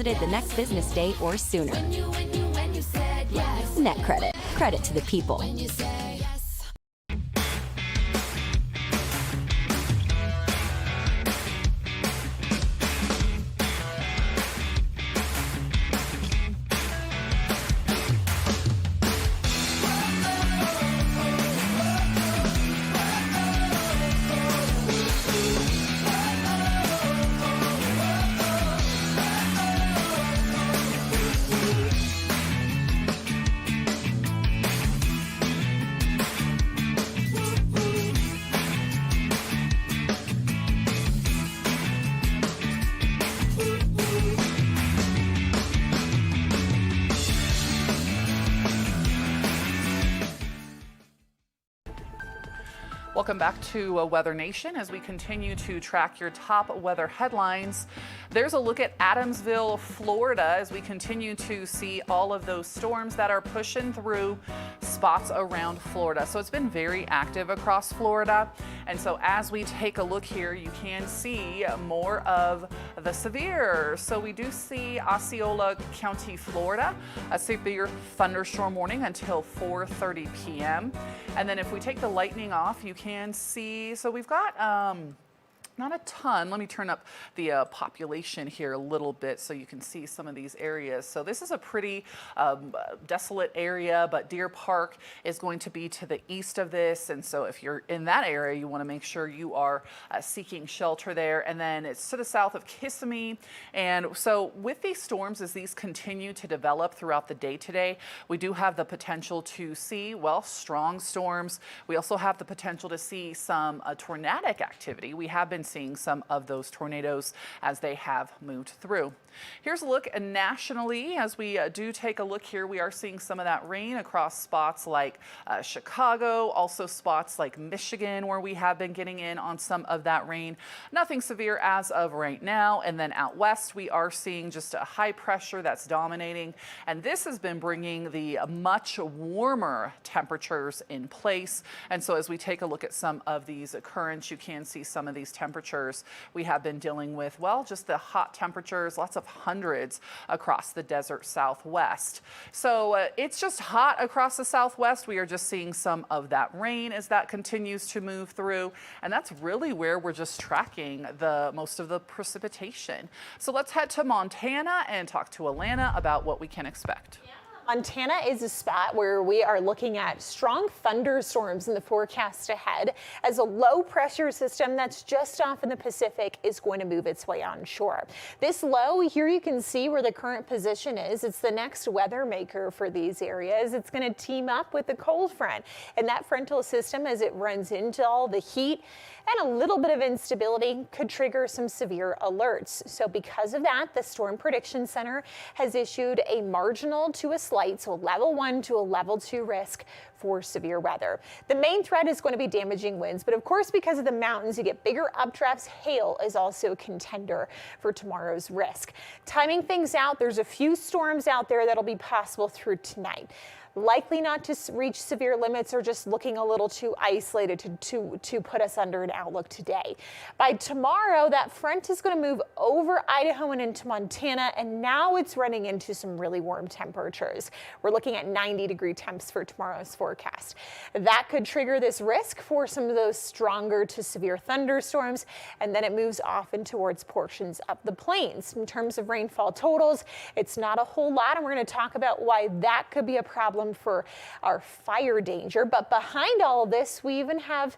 credited the next business day or sooner. Net credit. Credit to the people. Welcome back to Weather Nation as we continue to track your top weather headlines. There's a look at Adamsville, Florida, as we continue to see all of those storms that are pushing through spots around Florida. So it's been very active across Florida. And so as we take a look here, you can see more of the severe. So we do see Osceola County, Florida, a severe thunderstorm warning until 4:30 p.m. And then if we take the lightning off, you can see, so we've got not a ton. Let me turn up the population here a little bit so you can see some of these areas. So this is a pretty desolate area, but Deer Park is going to be to the east of this. And so if you're in that area, you want to make sure you are seeking shelter there. And then it's to the south of Kissimmee. And so with these storms, as these continue to develop throughout the day today, we do have the potential to see, well, strong storms. We also have the potential to see some tornadic activity. We have been seeing some of those tornadoes as they have moved through. Here's a look nationally. As we do take a look here, we are seeing some of that rain across spots like Chicago, also spots like Michigan, where we have been getting in on some of that rain. Nothing severe as of right now. And then out west, we are seeing just a high pressure that's dominating. And this has been bringing the much warmer temperatures in place. And so as we take a look at some of these currents, you can see some of these temperatures we have been dealing with, well, just the hot temperatures, lots of hundreds across the desert southwest. So it's just hot across the southwest. We are just seeing some of that rain as that continues to move through. And that's really where we're just tracking the most of the precipitation. So let's head to Montana and talk to Alana about what we can expect. Montana is a spot where we are looking at strong thunderstorms in the forecast ahead as a low pressure system that's just off in the Pacific is going to move its way onshore. This low here, you can see where the current position is. It's the next weather maker for these areas. It's going to team up with the cold front, and that frontal system, as it runs into all the heat and a little bit of instability, could trigger some severe alerts. So because of that, the Storm Prediction Center has issued a marginal to a slight, so a level 1 to a level 2 risk for severe weather. The main threat is going to be damaging winds, but of course, because of the mountains, you get bigger updrafts. Hail is also a contender for tomorrow's risk. Timing things out, there's a few storms out there that'll be possible through tonight. Likely not to reach severe limits or just looking a little too isolated to put us under an outlook today. By tomorrow, that front is going to move over Idaho and into Montana, and now it's running into some really warm temperatures. We're looking at 90-degree temps for tomorrow's forecast. That could trigger this risk for some of those stronger to severe thunderstorms, and then it moves off and towards portions of the plains. In terms of rainfall totals, it's not a whole lot, and we're going to talk about why that could be a problem for our fire danger. But behind all of this, we even have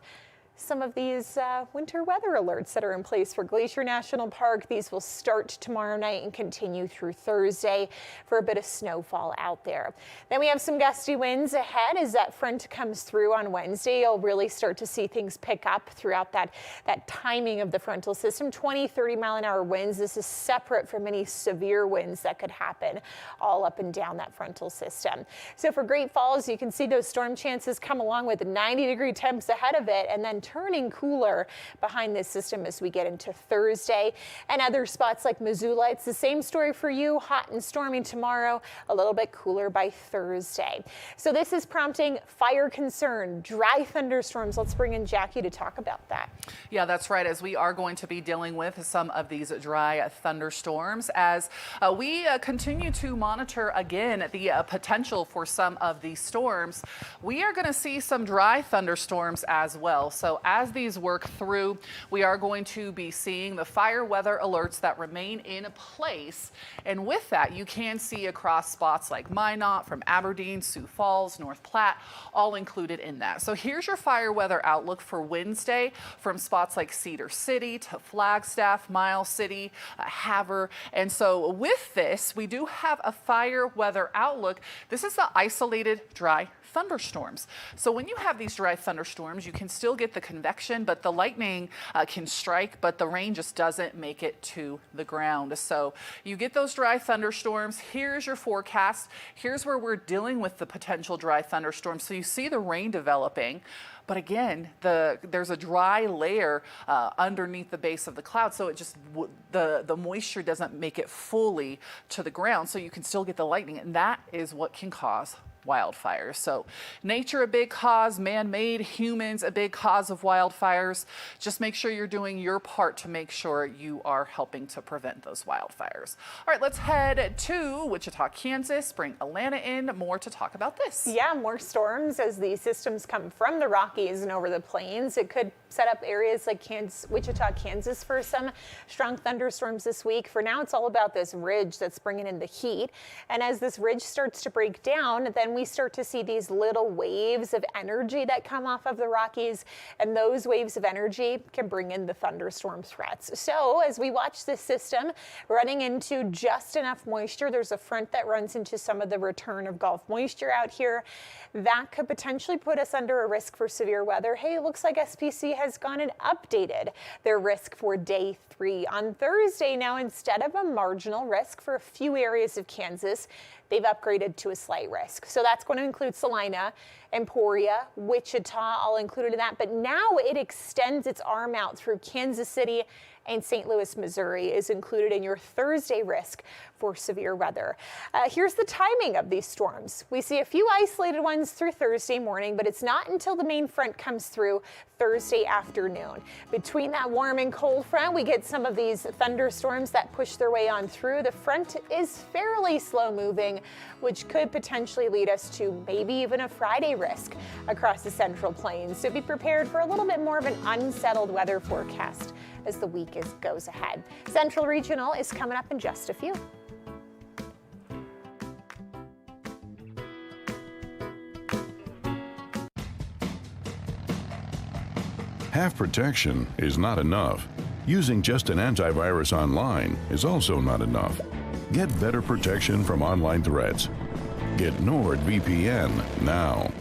some of these winter weather alerts that are in place for Glacier National Park. These will start tomorrow night and continue through Thursday for a bit of snowfall out there. Then we have some gusty winds ahead as that front comes through on Wednesday. You'll really start to see things pick up throughout that timing of the frontal system. 20-30 mile an hour winds. This is separate from any severe winds that could happen all up and down that frontal system. So for Great Falls, you can see those storm chances come along with 90-degree temps ahead of it, and then turning cooler behind this system as we get into Thursday. And other spots like Missoula, it's the same story for you. Hot and stormy tomorrow, a little bit cooler by Thursday. So this is prompting fire concern, dry thunderstorms. Let's bring in Jackie to talk about that. Yeah, that's right, as we are going to be dealing with some of these dry thunderstorms as we continue to monitor again the potential for some of these storms. We are going to see some dry thunderstorms as well. So as these work through, we are going to be seeing the fire weather alerts that remain in place. And with that, you can see across spots like Minot, from Aberdeen, Sioux Falls, North Platte, all included in that. So here's your fire weather outlook for Wednesday from spots like Cedar City to Flagstaff, Miles City, Havre. And so with this, we do have a fire weather outlook. This is the isolated dry thunderstorms. So when you have these dry thunderstorms, you can still get the convection, but the lightning can strike, but the rain just doesn't make it to the ground. So you get those dry thunderstorms. Here's your forecast. Here's where we're dealing with the potential dry thunderstorms. So you see the rain developing. But again, there's a dry layer underneath the base of the cloud, so it just the moisture doesn't make it fully to the ground, so you can still get the lightning, and that is what can cause wildfires. So nature a big cause, man-made, humans a big cause of wildfires. Just make sure you're doing your part to make sure you are helping to prevent those wildfires. All right, let's head to Wichita, Kansas. Bring Alana in more to talk about this. Yeah, more storms as these systems come from the Rockies and over the plains. It could set up areas like Wichita, Kansas for some strong thunderstorms this week. For now, it's all about this ridge that's bringing in the heat. And as this ridge starts to break down, then we start to see these little waves of energy that come off of the Rockies. And those waves of energy can bring in the thunderstorm threats. So as we watch this system running into just enough moisture, there's a front that runs into some of the return of Gulf moisture out here. That could potentially put us under a risk for severe weather. Hey, it looks like SPC has gone and updated their risk for day 3 on Thursday. Now, instead of a marginal risk for a few areas of Kansas, they've upgraded to a slight risk. So that's going to include Salina, Emporia, Wichita, all included in that. But now it extends its arm out through Kansas City and St. Louis, Missouri is included in your Thursday risk for severe weather. Here's the timing of these storms. We see a few isolated ones through Thursday morning, but it's not until the main front comes through Thursday afternoon. Between that warm and cold front, we get some of these thunderstorms that push their way on through. The front is fairly slow moving, which could potentially lead us to maybe even a Friday risk across the Central Plains. So be prepared for a little bit more of an unsettled weather forecast as the week goes ahead. Central Regional is coming up in just a few. Half protection is not enough. Using just an antivirus online is also not enough. Get better protection from online threats. Get NordVPN now.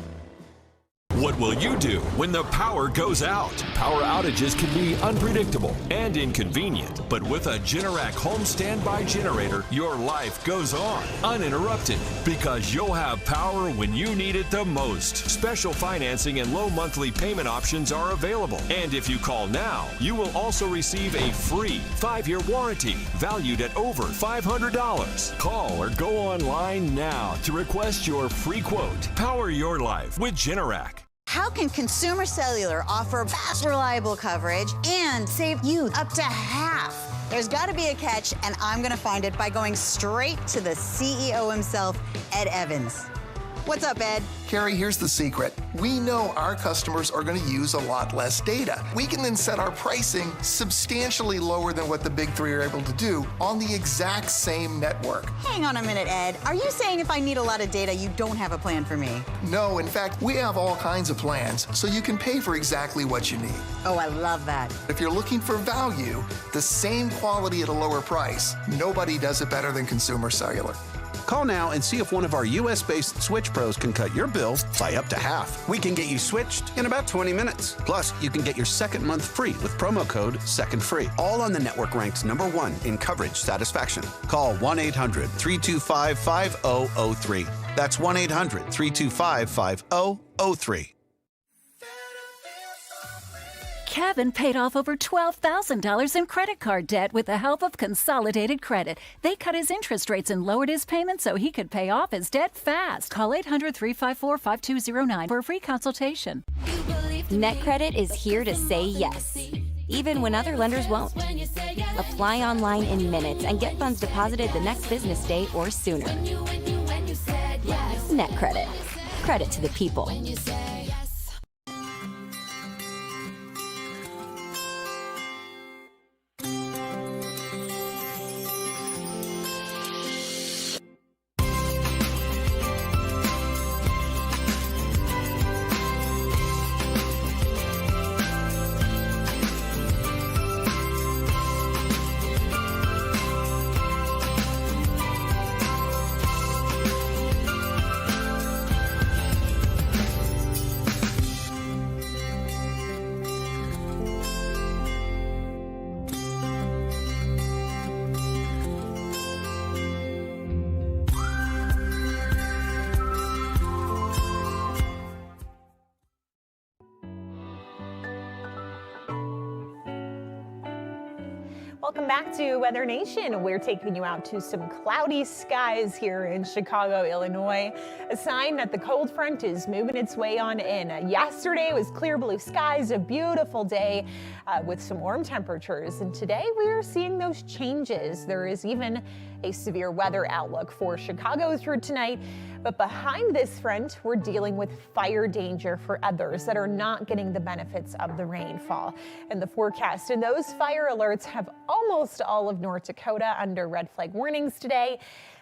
What will you do when the power goes out? Power outages can be unpredictable and inconvenient, but with a Generac home standby generator, your life goes on uninterrupted because you'll have power when you need it the most. Special financing and low monthly payment options are available. And if you call now, you will also receive a free 5-year warranty valued at over $500. Call or go online now to request your free quote. Power your life with Generac. How can Consumer Cellular offer fast, reliable coverage and save you up to half? There's got to be a catch, and I'm going to find it by going straight to the CEO himself, Ed Evans. What's up, Ed? Carrie, here's the secret. We know our customers are going to use a lot less data. We can then set our pricing substantially lower than what the big three are able to do on the exact same network. Hang on a minute, Ed. Are you saying if I need a lot of data, you don't have a plan for me? No, in fact, we have all kinds of plans, so you can pay for exactly what you need. Oh, I love that. If you're looking for value, the same quality at a lower price, nobody does it better than Consumer Cellular. Call now and see if one of our U.S.-based Switch Pros can cut your bills by up to half. We can get you switched in about 20 minutes. Plus, you can get your second month free with promo code SECONDFREE. All on the network ranked #1 in coverage satisfaction. Call 1-800-325-5003. That's 1-800-325-5003. Kevin paid off over $12,000 in credit card debt with the help of Consolidated Credit. They cut his interest rates and lowered his payments so he could pay off his debt fast. Call 800-354-5209 for a free consultation. NetCredit is here to say yes, even when other lenders won't. Apply online in minutes and get funds deposited the next business day or sooner. NetCredit. Credit to the people. Welcome back to Weather Nation. We're taking you out to some cloudy skies here in Chicago, Illinois. A sign that the cold front is moving its way on in. Yesterday was clear blue skies, a beautiful day with some warm temperatures. And today we are seeing those changes. There is even a severe weather outlook for Chicago through tonight. But behind this front, we're dealing with fire danger for others that are not getting the benefits of the rainfall in the forecast. And those fire alerts have almost all of North Dakota under red flag warnings today,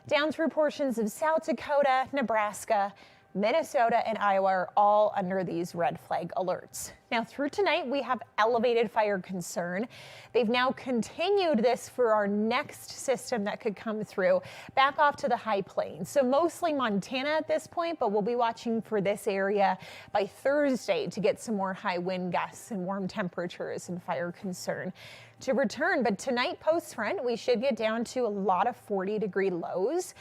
down through portions of South Dakota, Nebraska, Minnesota, and Iowa are all under these red flag alerts. Now through tonight, we have elevated fire concern. They've now continued this for our next system that could come through back off to the high plains. So mostly Montana at this point, but we'll be watching for this area by Thursday to get some more high wind gusts and warm temperatures and fire concern to return. But tonight post front, we should get down to a lot of 40-degree lows.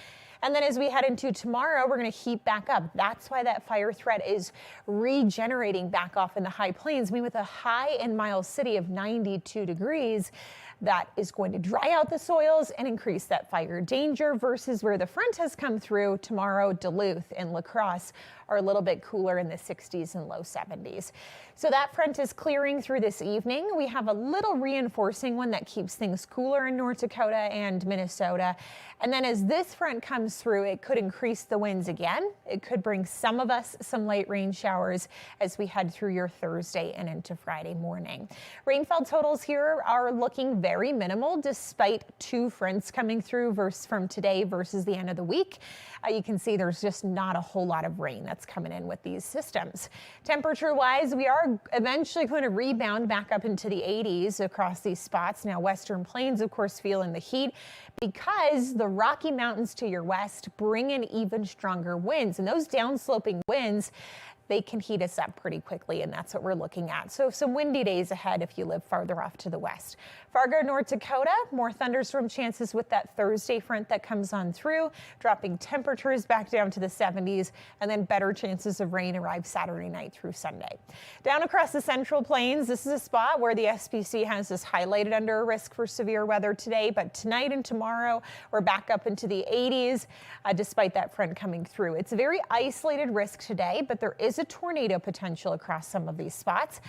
And then as we head into tomorrow, we're going to heat back up. That's why that fire threat is regenerating back off in the high plains. With a high in Miles City of 92 degrees, that is going to dry out the soils and increase that fire danger versus where the front has come through tomorrow. Duluth and La Crosse are a little bit cooler in the 60s and low 70s. So that front is clearing through this evening. We have a little reinforcing one that keeps things cooler in North Dakota and Minnesota. And then as this front comes through, it could increase the winds again. It could bring some of us some late rain showers as we head through your Thursday and into Friday morning. Rainfall totals here are looking very minimal despite two fronts coming through from today versus the end of the week. You can see there's just not a whole lot of rain that's coming in with these systems. Temperature-wise, we are eventually going to rebound back up into the 80s across these spots. Now, Western Plains, of course, feeling the heat because the Rocky Mountains to your west bring in even stronger winds. And those downsloping winds, they can heat us up pretty quickly, and that's what we're looking at. So some windy days ahead if you live farther off to the west. Fargo, North Dakota, more thunderstorm chances with that Thursday front that comes on through, dropping temperatures back down to the 70s, and then better chances of rain arrive Saturday night through Sunday. Down across the Central Plains, this is a spot where the SPC has us highlighted under a risk for severe weather today, but tonight and tomorrow, we're back up into the 80s despite that front coming through. It's a very isolated risk today, but there is a tornado potential across some of these spots.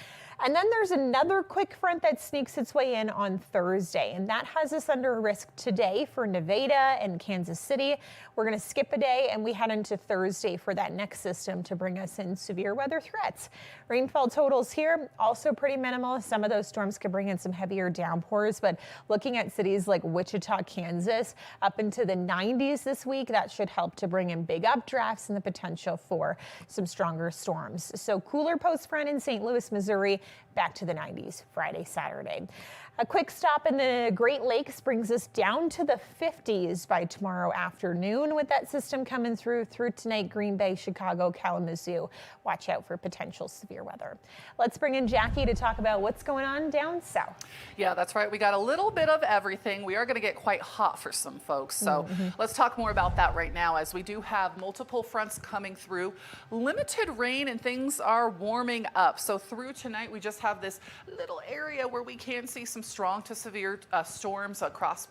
And then there's another quick front that sneaks its way in on Thursday, and that has us under a risk today for Nevada and Kansas City. We're going to skip a day and we head into Thursday for that next system to bring us in severe weather threats. Rainfall totals here also pretty minimal. Some of those storms could bring in some heavier downpours, but looking at cities like Wichita, Kansas, up into the 90s this week, that should help to bring in big updrafts and the potential for some stronger storms. So cooler post front in St. Louis, Missouri, back to the 90s Friday, Saturday. A quick stop in the Great Lakes brings us down to the 50s by tomorrow afternoon with that system coming through tonight, Green Bay, Chicago, Kalamazoo. Watch out for potential severe weather. Let's bring in Jackie to talk about what's going on down south. Yeah, that's right. We got a little bit of everything. We are going to get quite hot for some folks. So let's talk more about that right now as we do have multiple fronts coming through. Limited rain and things are warming up. So through tonight, we just have this little area where we can see some strong to severe storms across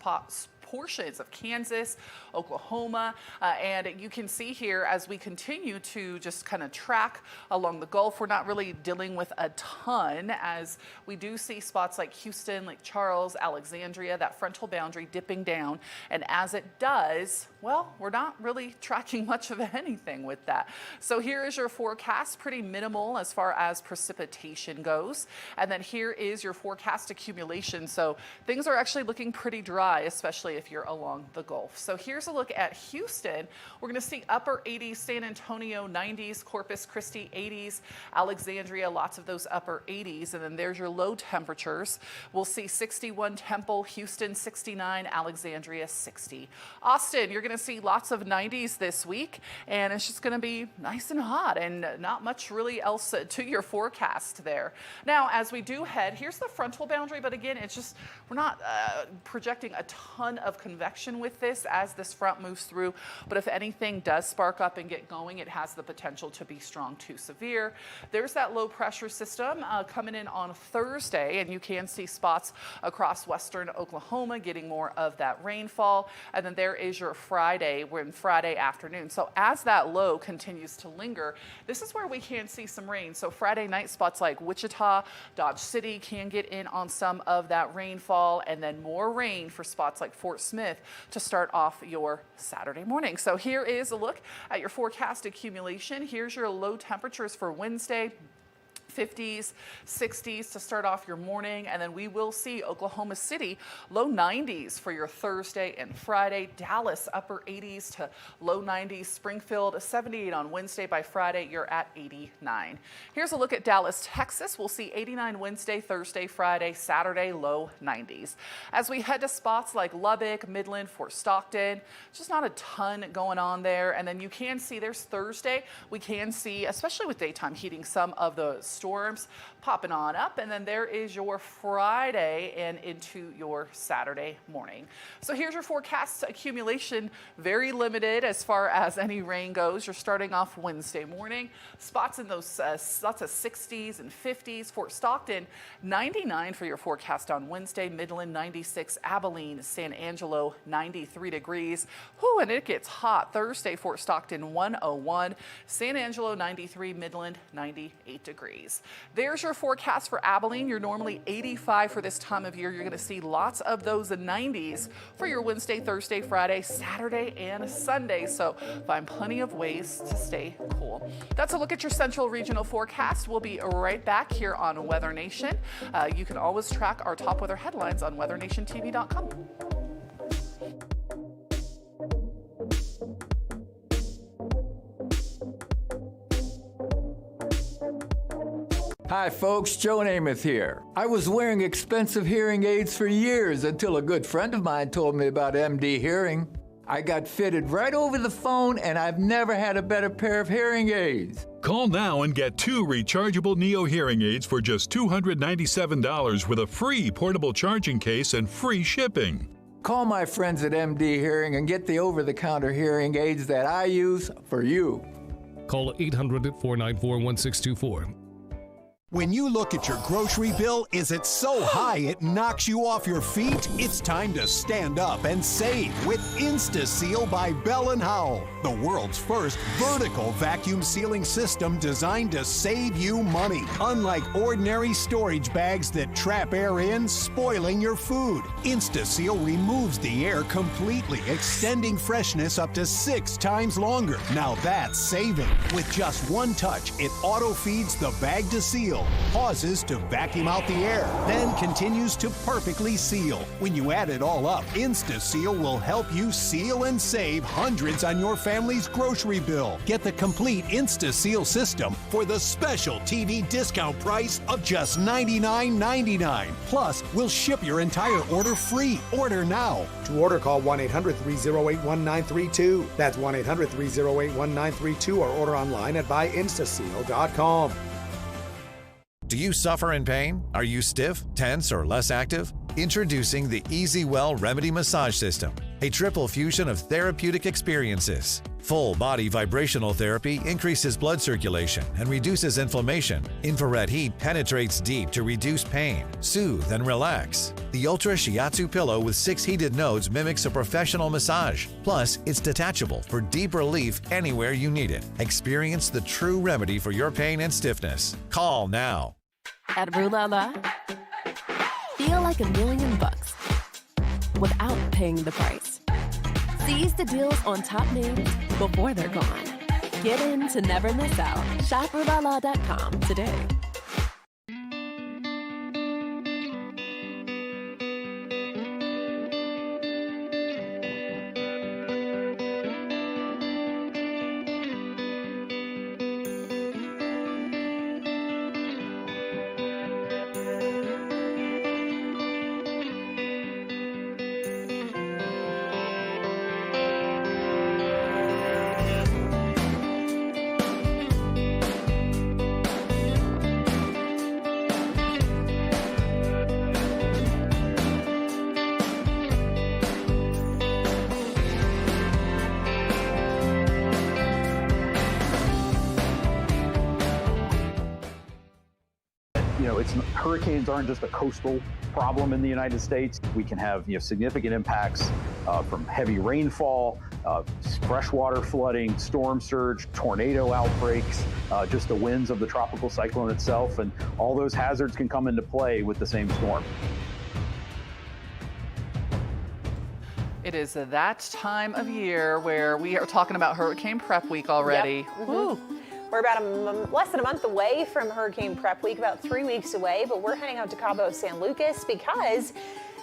portions of Kansas, Oklahoma, and you can see here as we continue to just kind of track along the Gulf, we're not really dealing with a ton as we do see spots like Houston, Lake Charles, Alexandria, that frontal boundary dipping down. And as it does, well, we're not really tracking much of anything with that. So here is your forecast, pretty minimal as far as precipitation goes. And then here is your forecast accumulation. So things are actually looking pretty dry, especially if you're along the Gulf. So here's a look at Houston. We're going to see upper 80s, San Antonio 90s, Corpus Christi 80s, Alexandria, lots of those upper 80s. And then there's your low temperatures. We'll see 61 Temple, Houston 69, Alexandria 60. Austin, you're going to see lots of 90s this week, and it's just going to be nice and hot and not much really else to your forecast there. Now, as we do head, here's the frontal boundary, but again, it's just, we're not projecting a ton of convection with this as this front moves through, but if anything does spark up and get going, it has the potential to be strong to severe. There's that low pressure system coming in on Thursday, and you can see spots across western Oklahoma getting more of that rainfall. And then there is your Friday, we're in Friday afternoon. So as that low continues to linger, this is where we can see some rain. So Friday night spots like Wichita, Dodge City can get in on some of that rainfall, and then more rain for spots like Fort Smith to start off your Saturday morning. So here is a look at your forecast accumulation. Here's your low temperatures for Wednesday. 50s, 60s to start off your morning, and then we will see Oklahoma City low 90s for your Thursday and Friday. Dallas upper 80s to low 90s. Springfield 78 on Wednesday. By Friday you're at 89. Here's a look at Dallas, Texas. We'll see 89 Wednesday, Thursday, Friday, Saturday low 90s. As we head to spots like Lubbock, Midland, Fort Stockton, just not a ton going on there. And then you can see there's Thursday. We can see, especially with daytime heating, some of the storms popping on up, and then there is your Friday and into your Saturday morning. So here's your forecast accumulation, very limited as far as any rain goes. You're starting off Wednesday morning, spots in those lots of 60s and 50s. Fort Stockton 99 for your forecast on Wednesday, Midland 96, Abilene, San Angelo 93 degrees. Whew, and it gets hot. Thursday, Fort Stockton 101, San Angelo 93, Midland 98 degrees. There's your forecast for Abilene. You're normally 85 for this time of year. You're going to see lots of those 90s for your Wednesday, Thursday, Friday, Saturday, and Sunday. So find plenty of ways to stay cool. That's a look at your central regional forecast. We'll be right back here on Weather Nation. You can always track our top weather headlines on WeatherNationTV.com. Hi folks, Joe Namath here. I was wearing expensive hearing aids for years until a good friend of mine told me about MD Hearing. I got fitted right over the phone, and I've never had a better pair of hearing aids. Call now and get 2 rechargeable Neo hearing aids for just $297 with a free portable charging case and free shipping. Call my friends at MD Hearing and get the over-the-counter hearing aids that I use for you. Call 800-494-1624. When you look at your grocery bill, is it so high it knocks you off your feet? It's time to stand up and save with InstaSeal by Bell & Howell, the world's first vertical vacuum sealing system designed to save you money. Unlike ordinary storage bags that trap air in, spoiling your food, InstaSeal removes the air completely, extending freshness up to 6 times longer. Now that's saving. With just one touch, it auto-feeds the bag to seal, Seal pauses to vacuum out the air, then continues to perfectly seal. When you add it all up, InstaSeal will help you seal and save hundreds on your family's grocery bill. Get the complete InstaSeal system for the special TV discount price of just $99.99. Plus, we'll ship your entire order free. Order now. To order, call 1-800-308-1932. That's 1-800-308-1932 or order online at buyinstaseal.com. Do you suffer in pain? Are you stiff, tense, or less active? Introducing the Easy Well Remedy Massage System, a triple fusion of therapeutic experiences. Full body vibrational therapy increases blood circulation and reduces inflammation. Infrared heat penetrates deep to reduce pain, soothe, and relax. The Ultra Shiatsu pillow with 6 heated nodes mimics a professional massage. Plus, it's detachable for deep relief anywhere you need it. Experience the true remedy for your pain and stiffness. Call now. At Rue La La, feel like $1 million without paying the price. Seize the deals on top names before they're gone. Get in to never miss out. Shop RueLaLa.com today. Hurricanes aren't just a coastal problem in the United States. We can have significant impacts from heavy rainfall, freshwater flooding, storm surge, tornado outbreaks, just the winds of the tropical cyclone itself, and all those hazards can come into play with the same storm. It is that time of year where we are talking about Hurricane Prep Week already. Yep. Woo. We're about less than a month away from Hurricane Prep Week, about 3 weeks away, but we're heading out to Cabo San Lucas because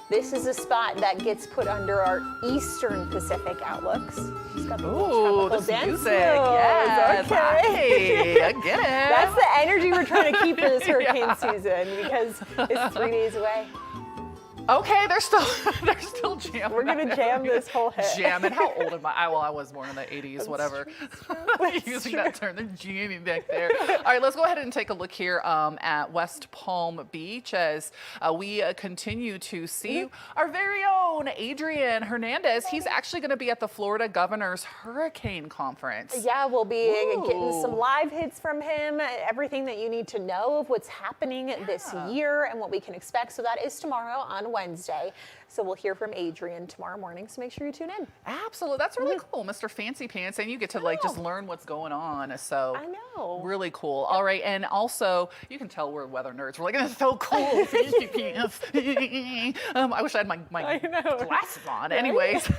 this is a spot that gets put under our Eastern Pacific outlooks. She's got the tropical dance moves. Yes. Okay. I get it. That's the energy we're trying to keep for this hurricane season because it's 3 days away. Okay, they're still jamming. We're gonna jam this whole hit. Jamming. How old am I? Well, I was born in the 80s, that's whatever. Using that term, they're jamming back there. All right, let's go ahead and take a look here at West Palm Beach as we continue to see our very own Adrian Hernandez. He's actually going to be at the Florida Governor's Hurricane Conference. Yeah, we'll be getting some live hits from him, everything that you need to know of what's happening this year and what we can expect. So that is tomorrow on Wednesday. So we'll hear from Adrian tomorrow morning, so make sure you tune in. Absolutely. That's really cool, Mr. Fancy Pants, and you get to just learn what's going on. So I know. Really cool. All right, and also you can tell we're weather nerds. We're like, it's so cool. Fancy Pants. I wish I had my glasses on. Anyways,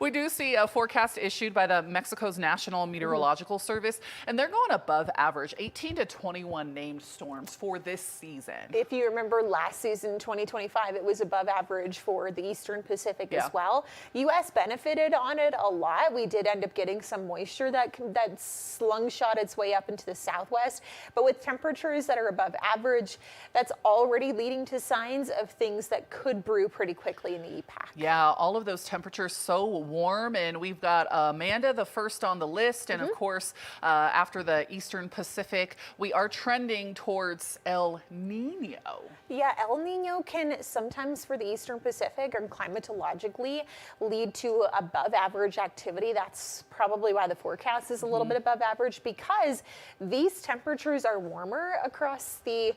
we do see a forecast issued by the Mexico's National Meteorological Service, and they're going above average, 18 to 21 named storms for this season. If you remember last season, 2025, it was above average for the Eastern Pacific as well. U.S. benefited on it a lot. We did end up getting some moisture that slungshot its way up into the southwest, but with temperatures that are above average, that's already leading to signs of things that could brew pretty quickly in the EPAC. Yeah, all of those temperatures so warm, and we've got Amanda the first on the list, and of course, after the Eastern Pacific, we are trending towards El Nino. Yeah, El Nino can sometimes for the Eastern Pacific or climatologically lead to above average activity. That's probably why the forecast is a little bit above average, because these temperatures are warmer across the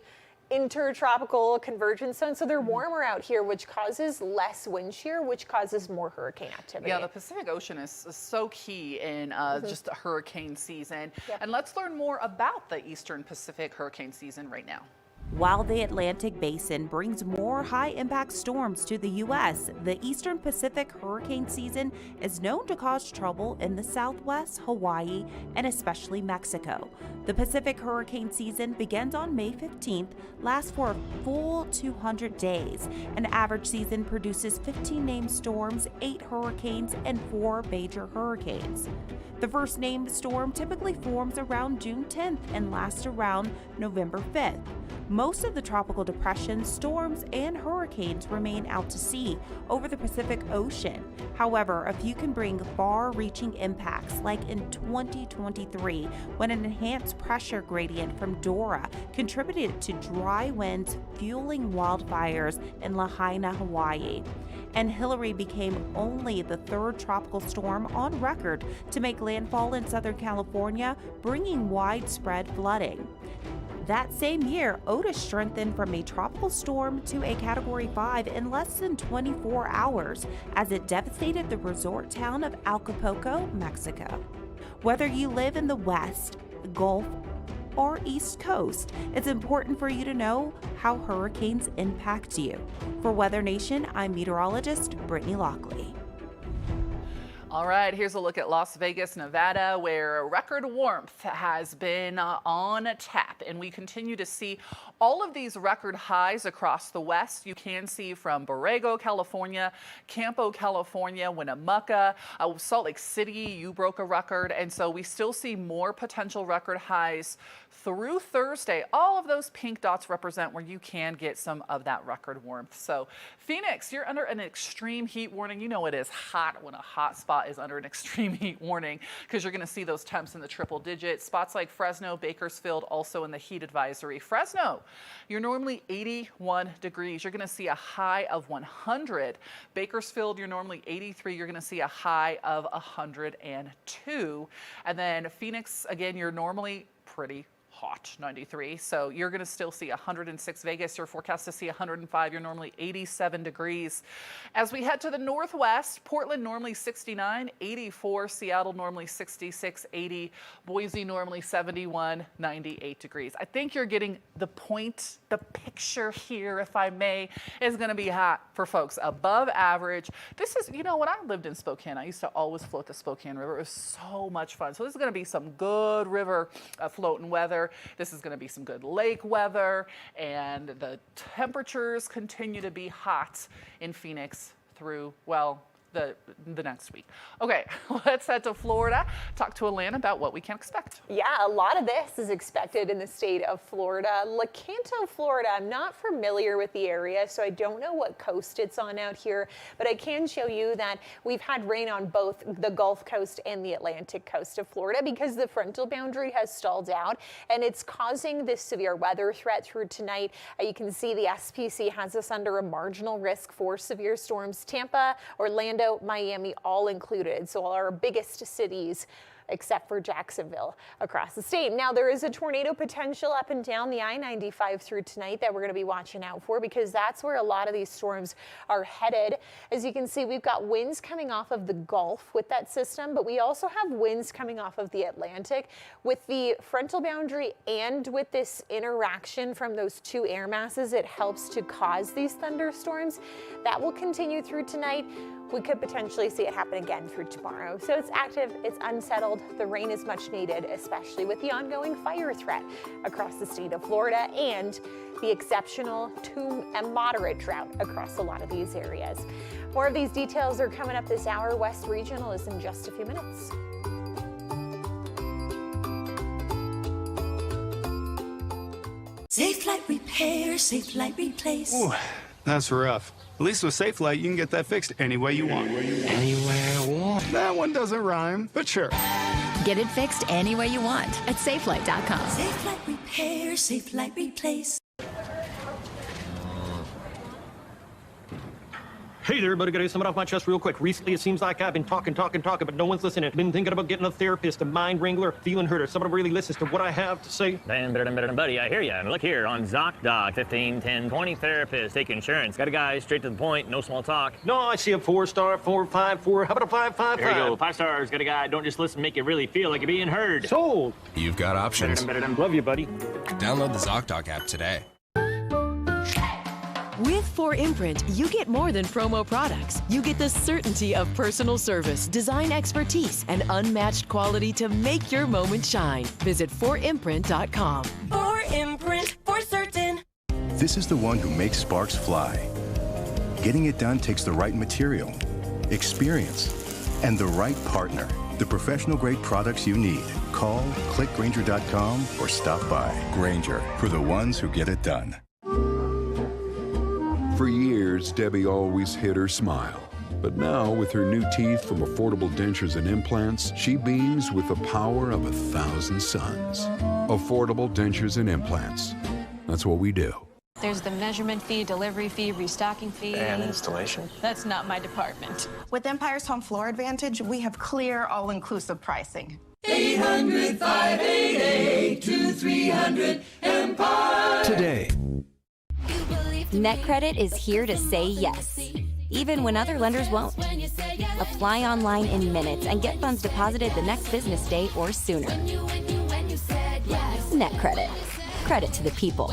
intertropical convergence zone. So they're warmer out here, which causes less wind shear, which causes more hurricane activity. Yeah, the Pacific Ocean is so key in just the hurricane season. Yep. And let's learn more about the Eastern Pacific hurricane season right now. While the Atlantic Basin brings more high-impact storms to the U.S., the Eastern Pacific hurricane season is known to cause trouble in the Southwest, Hawaii, and especially Mexico. The Pacific hurricane season begins on May 15th, lasts for a full 200 days. An average season produces 15 named storms, 8 hurricanes, and 4 major hurricanes. The first named storm typically forms around June 10th and lasts around November 5th. Most of the tropical depressions, storms, and hurricanes remain out to sea over the Pacific Ocean. However, a few can bring far-reaching impacts, like in 2023, when an enhanced pressure gradient from Dora contributed to dry winds fueling wildfires in Lahaina, Hawaii. And Hillary became only the 3rd tropical storm on record to make landfall in Southern California, bringing widespread flooding. That same year, Otis strengthened from a tropical storm to a Category 5 in less than 24 hours as it devastated the resort town of Acapulco, Mexico. Whether you live in the West, the Gulf, or East Coast, it's important for you to know how hurricanes impact you. For Weather Nation, I'm meteorologist Brittany Lockley. All right, here's a look at Las Vegas, Nevada, where record warmth has been on tap, and we continue to see all of these record highs across the West. You can see from Borrego, California, Campo, California, Winnemucca, Salt Lake City, you broke a record, and so we still see more potential record highs through Thursday. All of those pink dots represent where you can get some of that record warmth. So Phoenix, you're under an extreme heat warning. You know it is hot when a hot spot is under an extreme heat warning, because you're going to see those temps in the triple digits. Spots like Fresno, Bakersfield also in the heat advisory. Fresno, you're normally 81 degrees. You're going to see a high of 100. Bakersfield, you're normally 83. You're going to see a high of 102. And then Phoenix, again, you're normally pretty hot, 93. So you're going to still see 106. Vegas, you're forecast to see 105. You're normally 87 degrees. As we head to the northwest, Portland normally 69, 84. Seattle normally 66, 80. Boise normally 71, 98 degrees. I think you're getting the point. The picture here, if I may, is going to be hot for folks above average. This is, you know, when I lived in Spokane, I used to always float the Spokane River. It was so much fun. So this is going to be some good river floating weather. This is going to be some good lake weather, and the temperatures continue to be hot in Phoenix through, well, the next week. Okay, let's head to Florida, talk to Alana about what we can expect. Yeah, a lot of this is expected in the state of Florida. Lecanto, Florida, I'm not familiar with the area, so I don't know what coast it's on out here, but I can show you that we've had rain on both the Gulf Coast and the Atlantic coast of Florida because the frontal boundary has stalled out, and it's causing this severe weather threat through tonight. You can see the SPC has us under a marginal risk for severe storms. Tampa, Orlando, Miami, all included. So all our biggest cities, except for Jacksonville, across the state. Now, there is a tornado potential up and down the I-95 through tonight that we're going to be watching out for, because that's where a lot of these storms are headed. As you can see, we've got winds coming off of the Gulf with that system, but we also have winds coming off of the Atlantic. With the frontal boundary and with this interaction from those two air masses, it helps to cause these thunderstorms. That will continue through tonight. We could potentially see it happen again through tomorrow. So it's active, it's unsettled. The rain is much needed, especially with the ongoing fire threat across the state of Florida and the exceptional to a moderate drought across a lot of these areas. More of these details are coming up this hour. West Regional is in just a few minutes. Safe Light Repair, Safe Light Replace. Ooh, that's rough. At least with Safe Light, you can get that fixed any way you want. Anywhere I want. That one doesn't rhyme, but sure. Get it fixed any way you want at SafeLight.com. Safe Light Repair, Safe Light Replace. Hey there, everybody. Gotta get something off my chest real quick. Recently, it seems like I've been talking, but no one's listening. Been thinking about getting a therapist, a mind wrangler, feeling hurt, or someone really listens to what I have to say. Buddy, I hear ya. Look here on ZocDoc, 15, 10, 20 therapists, take insurance. Got a guy straight to the point, no small talk. No, I see a 4-star, 4, 5, 4. How about a 5, 5, 5? There you go, 5 stars. Got a guy, don't just listen, make you really feel like you're being heard. Sold. You've got options. Love you, buddy. Download the ZocDoc app today. For Imprint, you get more than promo products. You get the certainty of personal service, design expertise, and unmatched quality to make your moment shine. Visit forimprint.com. For Imprint, for certain. This is the one who makes sparks fly. Getting it done takes the right material, experience, and the right partner. The professional-grade products you need. Call, click Grainger.com, or stop by. Grainger, for the ones who get it done. For years, Debbie always hid her smile. But now, with her new teeth from Affordable Dentures and Implants, she beams with the power of 1,000 suns. Affordable Dentures and Implants. That's what we do. There's the measurement fee, delivery fee, restocking fee. And installation. That's not my department. With Empire's Home Floor Advantage, we have clear, all-inclusive pricing. 800-588-2300 Empire. Today. NetCredit is here to say yes, even when other lenders won't. Apply online in minutes and get funds deposited the next business day or sooner. NetCredit. Credit to the people.